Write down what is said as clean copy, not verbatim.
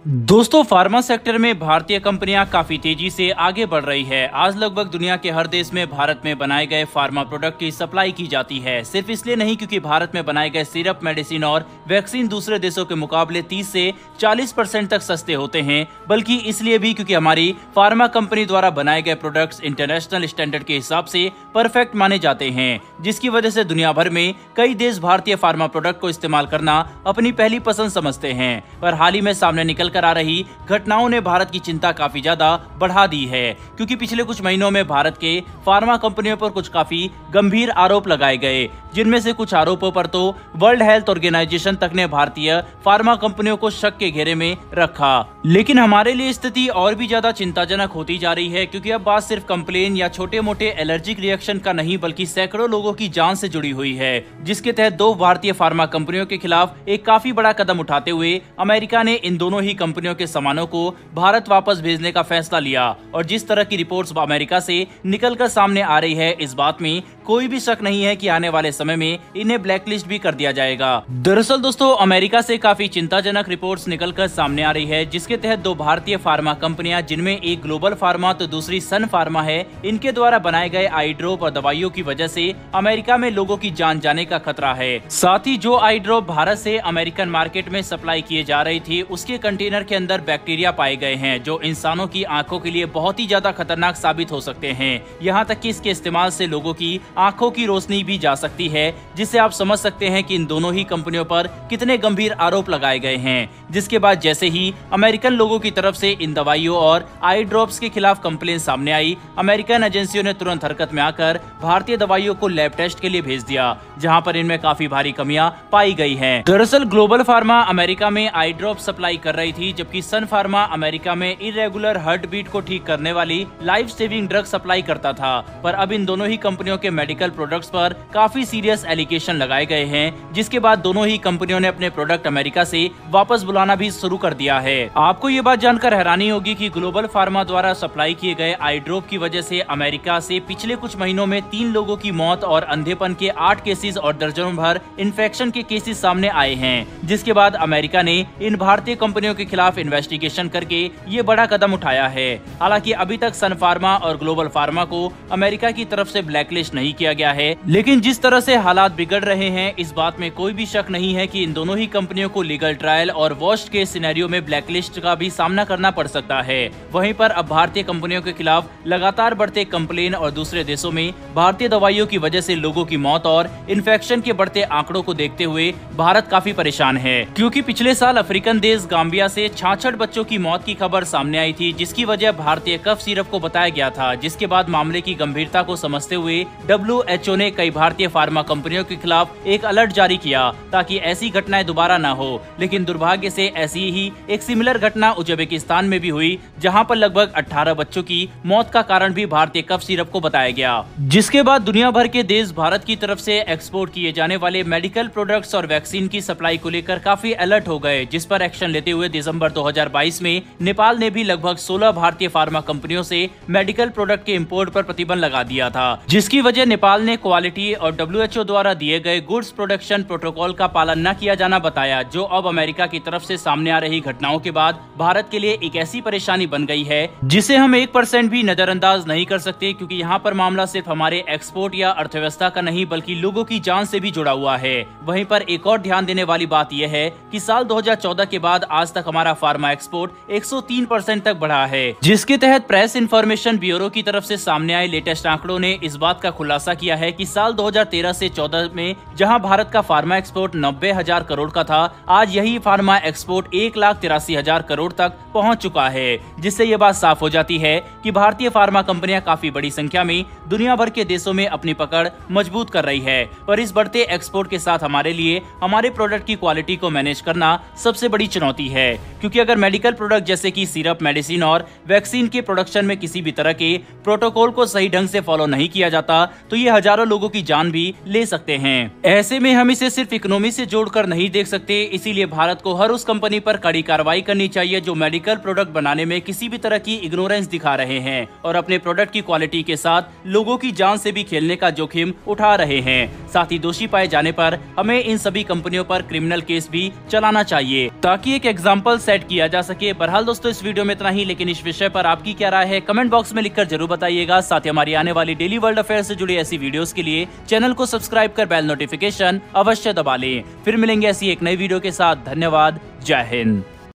दोस्तों, pharma sector में भारतीय कंपनियां काफी तेजी से आगे बढ़ रही है। आज लगभग दुनिया के हर देश में भारत में बनाए गए फार्मा प्रोडक्ट की सप्लाई की जाती है। सिर्फ इसलिए नहीं क्योंकि भारत में बनाए गए सिरप, मेडिसिन और वैक्सीन दूसरे देशों के मुकाबले 30 से 40% तक सस्ते होते हैं, बल्कि इसलिए भी क्योंकि हमारी फार्मा कंपनी द्वारा बनाए गए प्रोडक्ट्स इंटरनेशनल स्टैंडर्ड के हिसाब से परफेक्ट माने जाते हैं, जिसकी वजह से दुनिया भर में कई देश भारतीय फार्मा प्रोडक्ट को इस्तेमाल करना अपनी पहली पसंद समझते हैं। पर हाल ही में सामने निकल कर आ रही घटनाओं ने भारत की चिंता काफी ज्यादा बढ़ा दी है, क्योंकि पिछले कुछ महीनों में भारत के फार्मा कंपनियों पर कुछ काफी गंभीर आरोप लगाए गए, जिनमें से कुछ आरोपों पर तो वर्ल्ड हेल्थ ऑर्गेनाइजेशन तक ने भारतीय फार्मा कंपनियों को शक के घेरे में रखा। लेकिन हमारे लिए स्थिति और भी ज्यादा चिंताजनक होती जा रही है, क्योंकि अब बात सिर्फ कंप्लेन या छोटे मोटे एलर्जिक रिएक्शन का नहीं, बल्कि सैकड़ों लोगों की जान से जुड़ी हुई है, जिसके तहत दो भारतीय फार्मा कंपनियों के खिलाफ एक काफी बड़ा कदम उठाते हुए अमेरिका ने इन दोनों ही कंपनियों के सामानों को भारत वापस भेजने का फैसला लिया। और जिस तरह की रिपोर्ट्स अमेरिका से निकलकर सामने आ रही है, इस बात में कोई भी शक नहीं है कि आने वाले समय में इन्हें ब्लैकलिस्ट भी कर दिया जाएगा। दरअसल दोस्तों, अमेरिका से काफी चिंताजनक रिपोर्ट्स निकलकर सामने आ रही है, जिसके तहत दो भारतीय फार्मा कंपनियां, जिनमें एक ग्लोबल फार्मा तो दूसरी सन फार्मा है, इनके द्वारा बनाए गए आई ड्रॉप और दवाइयों की वजह से अमेरिका में लोगों की जान जाने का खतरा है। साथ ही जो आई ड्रॉप भारत से अमेरिकन मार्केट में सप्लाई किए जा रही थी, उसके कंटेनर के अंदर बैक्टीरिया पाए गए हैं, जो इंसानों की आंखों के लिए बहुत ही ज्यादा खतरनाक साबित हो सकते हैं। यहाँ तक कि इसके इस्तेमाल से लोगों की आंखों की रोशनी भी जा सकती है, जिससे आप समझ सकते हैं कि इन दोनों ही कंपनियों पर कितने गंभीर आरोप लगाए गए हैं। जिसके बाद जैसे ही अमेरिकन लोगों की तरफ से इन दवाइयों और आई ड्रॉप्स के खिलाफ कंप्लेन सामने आई, अमेरिकन एजेंसियों ने तुरंत हरकत में आकर भारतीय दवाइयों को लैब टेस्ट के लिए भेज दिया, जहां पर इनमें काफी भारी कमियां पाई गई हैं। दरअसल ग्लोबल फार्मा अमेरिका में आई ड्रॉप सप्लाई कर रही थी, जबकि सन फार्मा अमेरिका में इरेगुलर हार्ट बीट को ठीक करने वाली लाइफ सेविंग ड्रग सप्लाई करता था। पर अब इन दोनों ही कंपनियों के मेडिकल प्रोडक्ट्स पर काफी सीरियस एलिगेशन लगाए गए हैं, जिसके बाद दोनों ही कंपनियों ने अपने प्रोडक्ट अमेरिका से वापस बुलाना भी शुरू कर दिया है। आपको ये बात जानकर हैरानी होगी कि ग्लोबल फार्मा द्वारा सप्लाई किए गए आई ड्रॉप की वजह से अमेरिका से पिछले कुछ महीनों में 3 लोगों की मौत और अंधेपन के 8 केसेस और दर्जनों भर इन्फेक्शन के केसेस सामने आए हैं, जिसके बाद अमेरिका ने इन भारतीय कंपनियों के खिलाफ इन्वेस्टिगेशन करके ये बड़ा कदम उठाया है। हालांकि अभी तक सन फार्मा और ग्लोबल फार्मा को अमेरिका की तरफ से ब्लैकलिस्ट नहीं किया गया है, लेकिन जिस तरह से हालात बिगड़ रहे हैं, इस बात में कोई भी शक नहीं है कि इन दोनों ही कंपनियों को लीगल ट्रायल और वर्स्ट केस सिनेरियो में ब्लैकलिस्ट का भी सामना करना पड़ सकता है। वहीं पर अब भारतीय कंपनियों के खिलाफ लगातार बढ़ते कंप्लेन और दूसरे देशों में भारतीय दवाइयों की वजह से लोगों की मौत और इन्फेक्शन के बढ़ते आंकड़ों को देखते हुए भारत काफी परेशान है, क्योंकि पिछले साल अफ्रीकन देश गाम्बिया से 66 बच्चों की मौत की खबर सामने आई थी, जिसकी वजह भारतीय कफ सिरप को बताया गया था। जिसके बाद मामले की गंभीरता को समझते हुए WHO ने कई भारतीय फार्मा कंपनियों के खिलाफ एक अलर्ट जारी किया, ताकि ऐसी घटनाएं दोबारा न हो। लेकिन दुर्भाग्य से ऐसी ही एक सिमिलर घटना उज्बेकिस्तान में भी हुई, जहां पर लगभग 18 बच्चों की मौत का कारण भी भारतीय कफ सिरप को बताया गया। जिसके बाद दुनिया भर के देश भारत की तरफ से एक्सपोर्ट किए जाने वाले मेडिकल प्रोडक्ट्स और वैक्सीन की सप्लाई को लेकर काफी अलर्ट हो गए, जिस पर एक्शन लेते हुए दिसंबर 2022 में नेपाल ने भी लगभग 16 भारतीय फार्मा कंपनियों से मेडिकल प्रोडक्ट के इंपोर्ट पर प्रतिबंध लगा दिया था, जिसकी वजह नेपाल ने क्वालिटी और WHO द्वारा दिए गए गुड्स प्रोडक्शन प्रोटोकॉल का पालन न किया जाना बताया, जो अब अमेरिका की तरफ से सामने आ रही घटनाओं के बाद भारत के लिए एक ऐसी परेशानी बन गई है, जिसे हम 1% भी नजरअंदाज नहीं कर सकते, क्योंकि यहाँ पर मामला सिर्फ हमारे एक्सपोर्ट या अर्थव्यवस्था का नहीं, बल्कि लोगों की जान से भी जुड़ा हुआ है। वहीं पर एक और ध्यान देने वाली बात यह है कि साल 2014 के बाद आज तक हमारा फार्मा एक्सपोर्ट 103% तक बढ़ा है, जिसके तहत प्रेस इंफॉर्मेशन ब्यूरो की तरफ से सामने आए लेटेस्ट आंकड़ों ने इस बात का खुलासा किया है कि साल 2013 से 14 में जहां भारत का फार्मा एक्सपोर्ट 90,000 करोड़ का था, आज यही फार्मा एक्सपोर्ट 1,83,000 करोड़ तक पहुंच चुका है। जिससे ये बात साफ हो जाती है कि भारतीय फार्मा कंपनियां काफी बड़ी संख्या में दुनिया भर के देशों में अपनी पकड़ मजबूत कर रही है। पर इस बढ़ते एक्सपोर्ट के साथ हमारे लिए हमारे प्रोडक्ट की क्वालिटी को मैनेज करना सबसे बड़ी चुनौती है, क्योंकि अगर मेडिकल प्रोडक्ट जैसे कि सिरप, मेडिसिन और वैक्सीन के प्रोडक्शन में किसी भी तरह के प्रोटोकॉल को सही ढंग से फॉलो नहीं किया जाता, तो ये हजारों लोगों की जान भी ले सकते हैं। ऐसे में हम इसे सिर्फ इकोनॉमी से जोड़कर नहीं देख सकते, इसीलिए भारत को हर उस कंपनी पर कड़ी कार्रवाई करनी चाहिए जो मेडिकल प्रोडक्ट बनाने में किसी भी तरह की इग्नोरेंस दिखा रहे हैं और अपने प्रोडक्ट की क्वालिटी के साथ लोगों की जान से भी खेलने का जोखिम उठा रहे हैं। साथ ही दोषी पाए जाने पर हमें इन सभी कंपनियों पर क्रिमिनल केस भी चलाना चाहिए ताकि एक एग्जाम्पल सेट किया जा सके। बहरहाल दोस्तों, इस वीडियो में इतना ही, लेकिन इस विषय पर आपकी क्या राय है कमेंट बॉक्स में लिखकर जरूर बताइएगा। साथ ही हमारी आने वाली डेली वर्ल्ड अफेयर से जुड़ी ऐसी वीडियोस के लिए चैनल को सब्सक्राइब कर बेल नोटिफिकेशन अवश्य दबा लें। फिर मिलेंगे ऐसी एक नई वीडियो के साथ। धन्यवाद। जय हिंद।